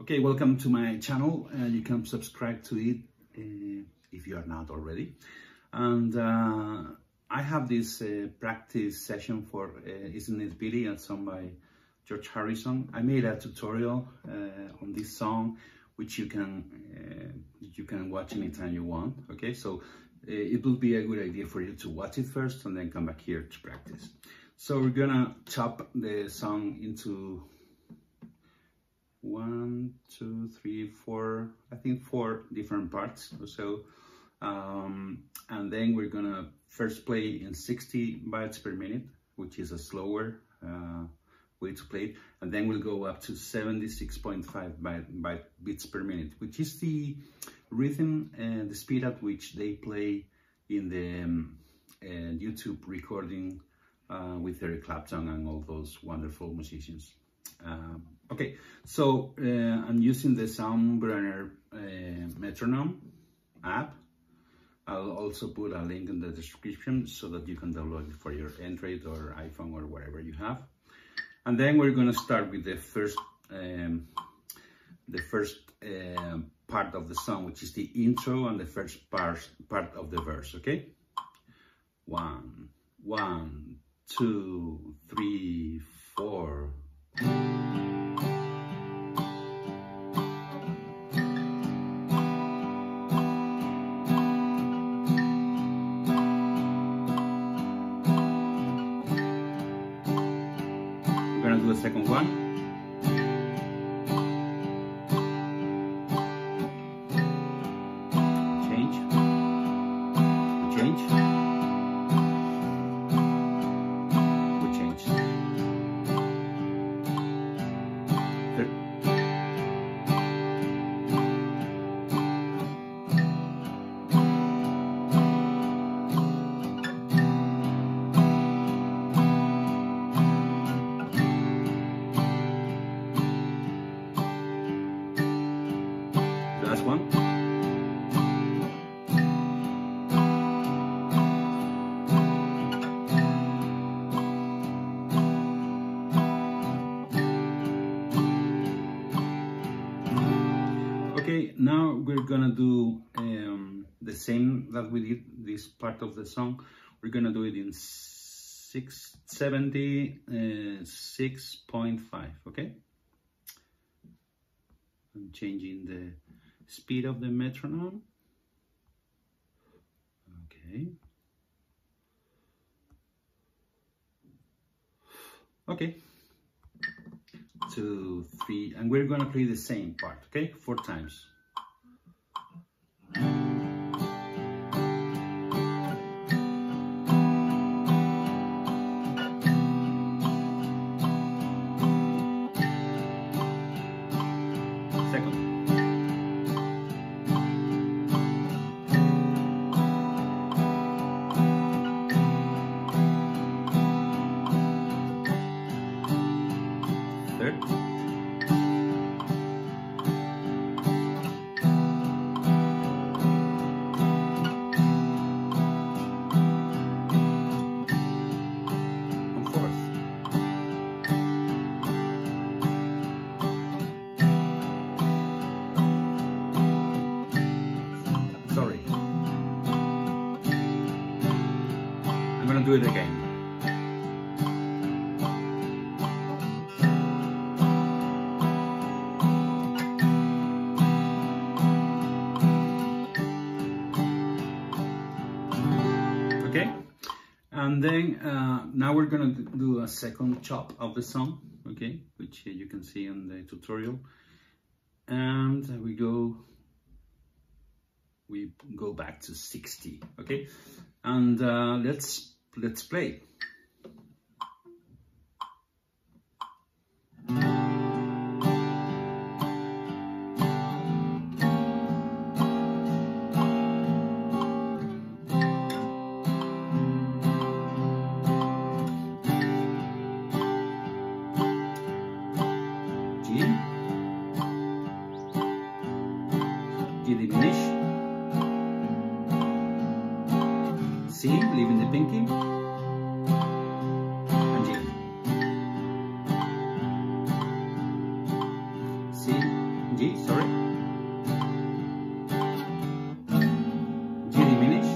Okay, welcome to my channel. You can subscribe to it if you are not already. And I have this practice session for Isn't It Billy, a song by George Harrison. I made a tutorial on this song, which you can watch anytime you want. Okay, so it will be a good idea for you to watch it first and then come back here to practice. So we're gonna chop the song into 1, 2, 3, 4, I think 4 different parts or so. And then we're gonna first play in 60 bytes per minute, which is a slower way to play it. And then we'll go up to 76.5 beats per minute, which is the rhythm and the speed at which they play in the YouTube recording with Eric Clapton and all those wonderful musicians. Okay, so I'm using the Soundburner metronome app. I'll also put a link in the description so that you can download it for your Android or iPhone or whatever you have. And then we're going to start with the first part of the song, which is the intro and the first part of the verse. Okay, 1, 2, 3, 4. Do the second one. Change. We change. Third. Last one. Okay, now we're gonna do the same that we did this part of the song. We're gonna do it in 76.5, okay? I'm changing the speed of the metronome. Okay. Okay. 2, 3, and we're gonna play the same part, okay? 4 times. Second. Third. And fourth. Sorry. I'm gonna do it again. Okay, and then now we're gonna do a second chop of the song, okay, which you can see in the tutorial, and we go back to 60, okay, and let's play. G diminish, C, leaving the pinky, and G. C, G, sorry. G diminish.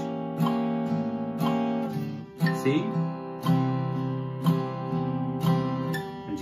C. And G.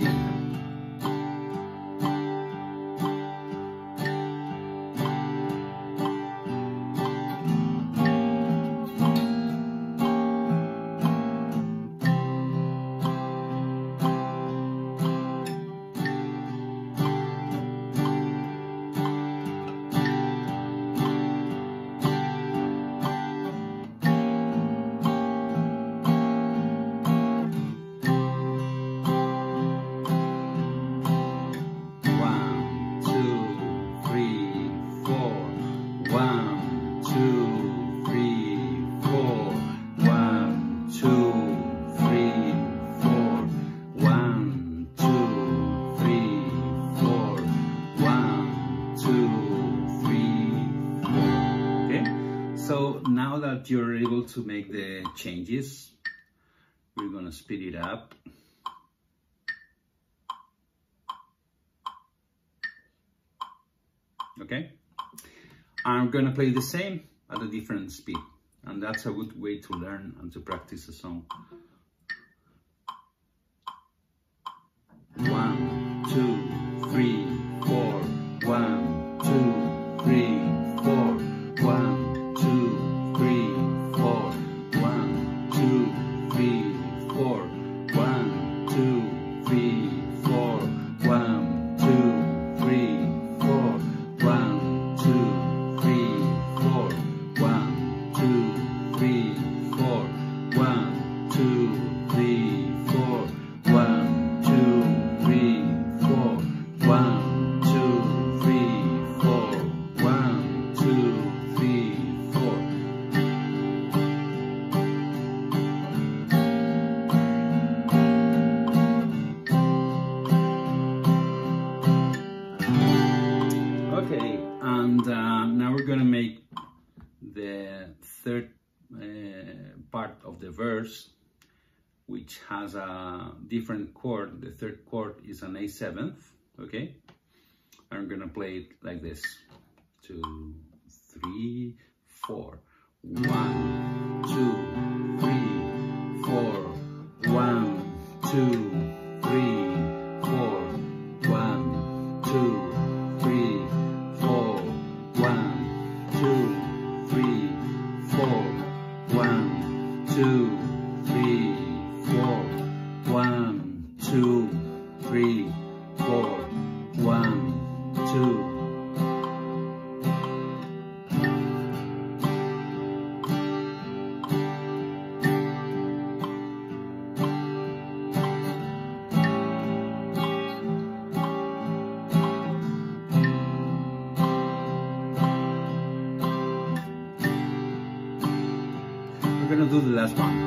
So now that you're able to make the changes, we're gonna speed it up. Okay? I'm gonna play the same at a different speed, and that's a good way to learn and to practice a song. 1, 2, 3, 4. 1, 2, 3, 4. 1, 2, 3, 4. 1, 2, 3, 4. 1, 2, 3, 4. 1, 2, 3, 4. 1, 2, 3, 4. 1, 2, 3, 4. 1, 2, 3, 4. 1, 2, 3, 4. 1, 2, 3, 4. 1, 2, 3, 4. Okay, and now we're gonna make the third part of the verse, which has a different chord. The third chord is an A7, okay? I'm gonna play it like this. 2, 3, 4. 1, 2, 3, 4. 1, 2, 3, 4. 1, 2, 3, 4. 1, 2, 3, 4. 1, 2, 3, 4. 1, 2, 3, 4. 1, 2. We're gonna do the last one.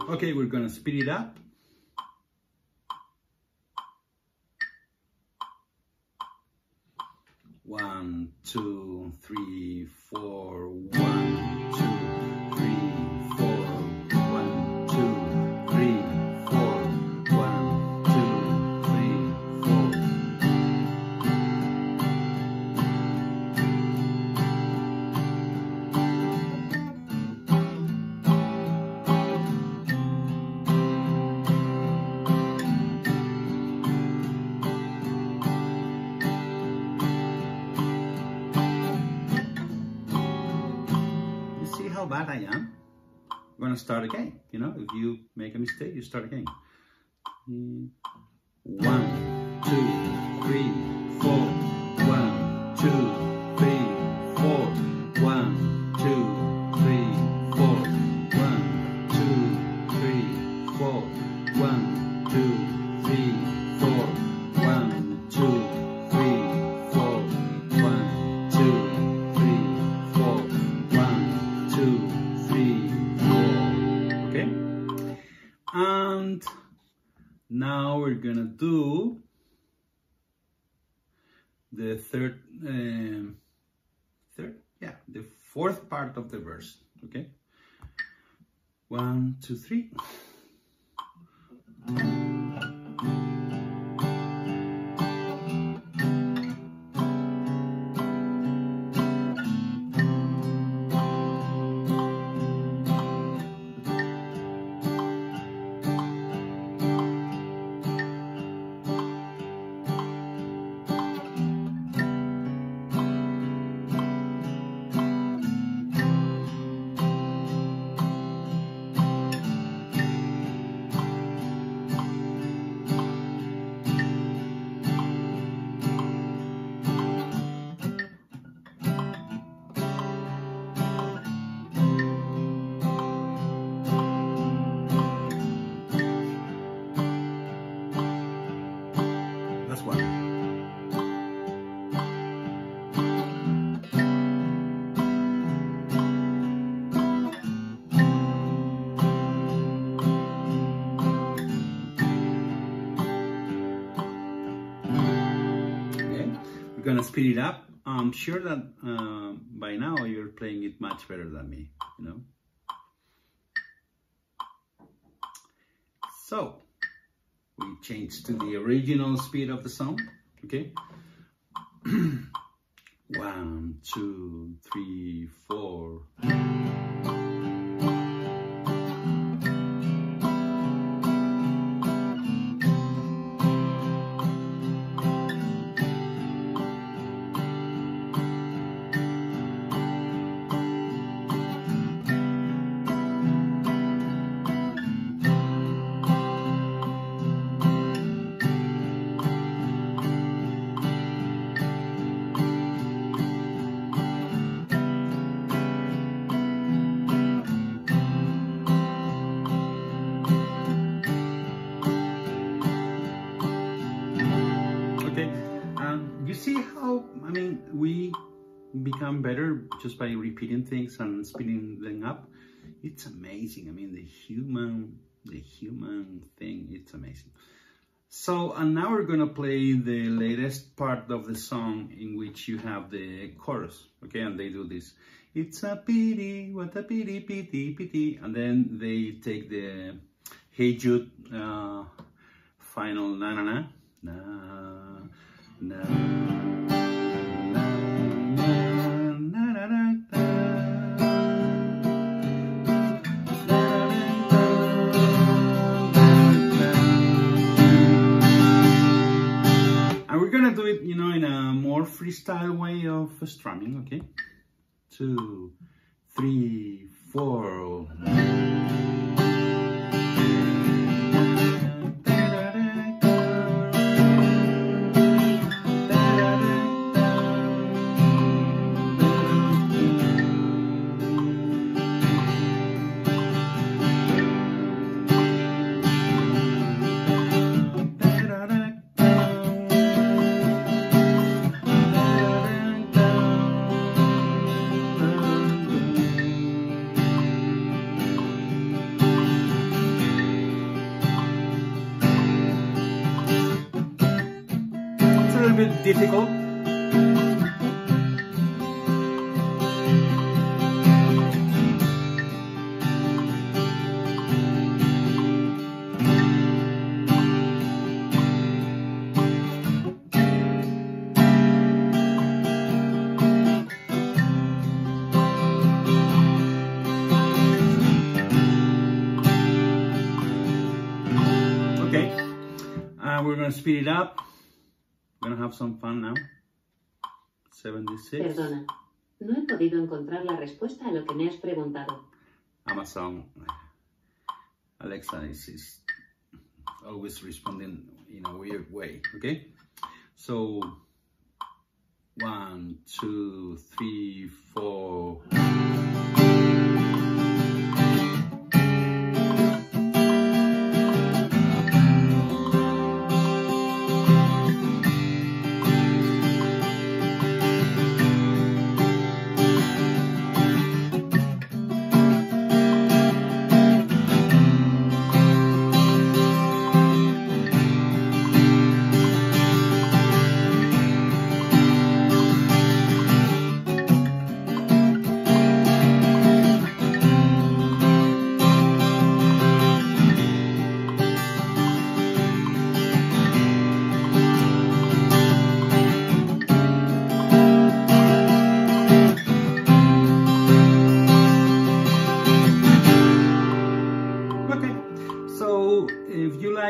Okay, we're gonna speed it up. One, 2, 3, 4. 1, 2, 3, 4. 1, 2, 3, 4. 1, 2, 3, 4. How bad I am. I'm gonna start again. You know, if you make a mistake, you start again. 1, 2, 3, 4. 1, 2, 3, 4. 1, 2, 3, 4. 1, 2, 3, 4. 1, 2, 3, 4. 1, 2, 3, 4. 1, 2, 3, 4. 1, 2, 3, 4. Okay? And now we're gonna do the the fourth part of the verse. Okay, 1, 2, 3. Gonna speed it up. I'm sure that by now you're playing it much better than me, you know. So we change to the original speed of the song. Okay. 1, 2, 3, 4. You see how, I mean, we become better just by repeating things and speeding them up. It's amazing. I mean, the human thing, it's amazing. So, and now we're gonna play the latest part of the song in which you have the chorus, okay? And they do this. It's a pity, what a pity, pity, pity. And then they take the Hey Jude final na na na na na. We're gonna do it, you know, in a more freestyle way of strumming, okay? 2, 3, 4. Bit difficult. Okay, we're gonna speed it up. Gonna have some fun now. 76. Perdona, no he podido encontrar la respuesta a lo que me has preguntado. Amazon Alexa is always responding in a weird way. Okay, so 1, 2, 3, 4.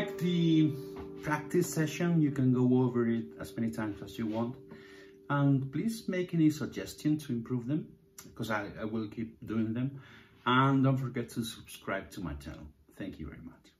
like the practice session, you can go over it as many times as you want. And please make any suggestions to improve them, because I will keep doing them. And don't forget to subscribe to my channel. Thank you very much.